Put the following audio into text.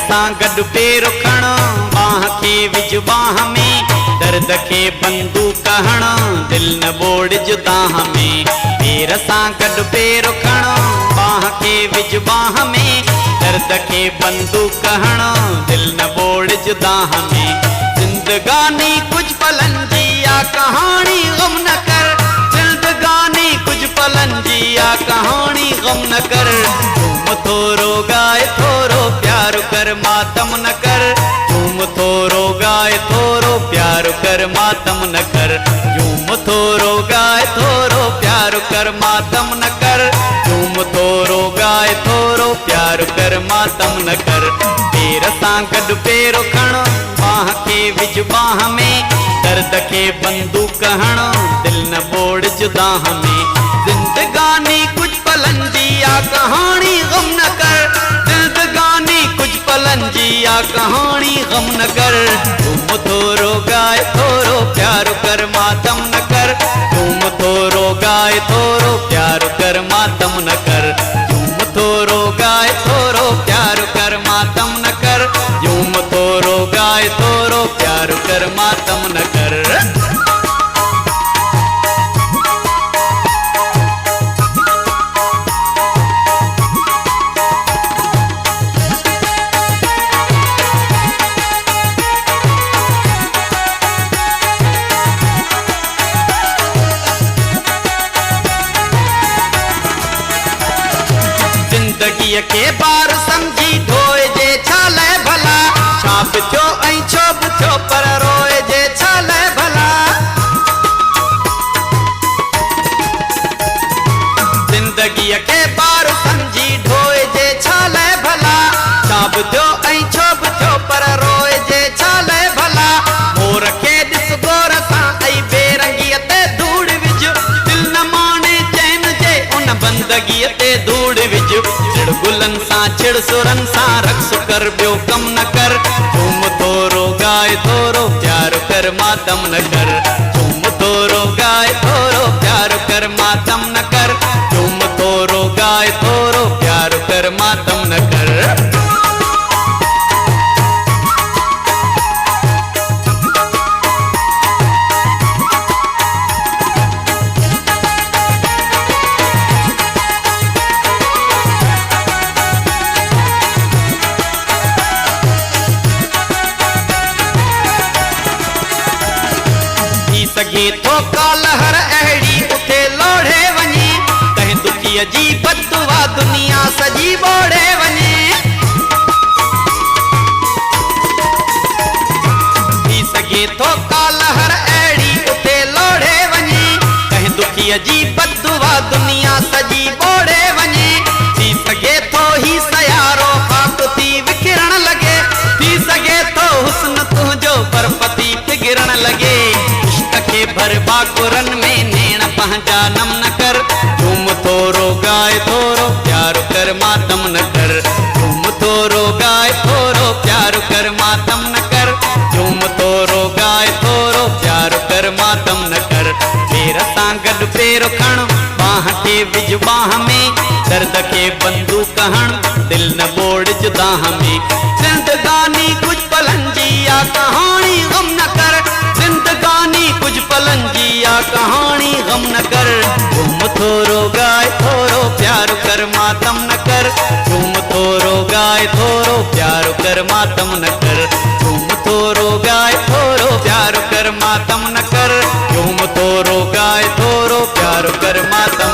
सां गॾु पेर खणो बाह खे विझ बाह में दर्द खे बंदूक हणो दिल न बोड़ दाह में पेर सां गॾु पेर खणो बाह खे विझ बाह में दर्द खे बंदूक हणो दिल न बोड़ दाह में जिंदगानी कुछ पलन जी आ कहानी गम न कर जिंदगानी कुछ पलन जी आ कहानी गम न कर तुम थोरो गाए थोरो प्यार कर मातम न कर तुम थोरो गाए थोरो प्यार कर मातम न कर तुम थोरो गाए थोरो प्यार कर मातम न कर तुम थोरो गाए थोरो प्यार कर मातम न कर पेर सां गॾु पेर खणो बाह खे विझ बाह में दर्द खे बंदूक हणो दिल न बोड़ दाह में जिंदगानी कुछ पलन जी आ कहानी गम न कर जिंदगानी कुछ पलन जी आ कहानी गम न कर तुम थोरो गाए थोरो प्यार कर मातम न कर तुम थोरो गाए थोरो प्यार कर मातम न कर तुम थोरो गाए थोरो प्यार कर मातम न कर तुम थोरो गाए थोरो प्यार कर मातम न कर जिंदगी के बार समझी धोए जे छाले भला छाप थियो ऐं छोप थियो पर रोए जे छाले भला जिंदगी के बार समझी धोए जे छाले भला छाप थियो ऐं छोप थियो पर रोए जे छाले भला मोर खे ॾिस गोर सां ऐं बेरंगीअ ते धूड़ विझ दिल न माणे चैन जे उन बंदगीअ ते धूड़ विझ चिड़ गुलन सां चिड़ सुरन सां रक्स कर ॿियो कम न कर तुम थोरो गाए थोरो प्यार कर मातम न कर तुम थोरो गाए थोरो प्यार कर मातम न कर तुम थोरो गाए थोरो प्यार कर मातम न कर सघे थो कालहर अहिड़ी उते लोढ़े वञे कंहिं दुखीअ जी बददुआ दुनिया सॼी ॿोड़े वञे थी सघे थो कालहर अहिड़ी उते लोढ़े वञे कंहिं दुखीअ जी बददुआ दुनिया सॼी ॿोड़े वञे थी सघे थो ही सयारो ख़ाक थी विकिरण लॻे थी सघे थो हुस्न तुंहिंजो बरपती फिगिरण लॻे के भर बाकुरन में नेण पंहिंजा नम न कर तुम थोरो गाए थोरो प्यार कर मातम न कर तुम थोरो गाए थोरो प्यार कर मातम न कर तुम थोरो गाए थोरो प्यार कर मातम न कर पेर सां गॾु पेर खण बाह खे विझ बाह में दर्द खे बंदूक हण दिल न बोड़ दाह में जिंदगानी कुछ पलन जी आ कहानी गम न कर जिंदगानी कुछ पलन जी आ कहानी गम न कर तुम थोरो गाए थोरो प्यार कर मातम न कर तुम थोरो गाए थोरो प्यार कर मातम न कर तुम थोरो गाए थोरो प्यार कर मातम न कर तुम थोरो गाए थोरो प्यार कर मातम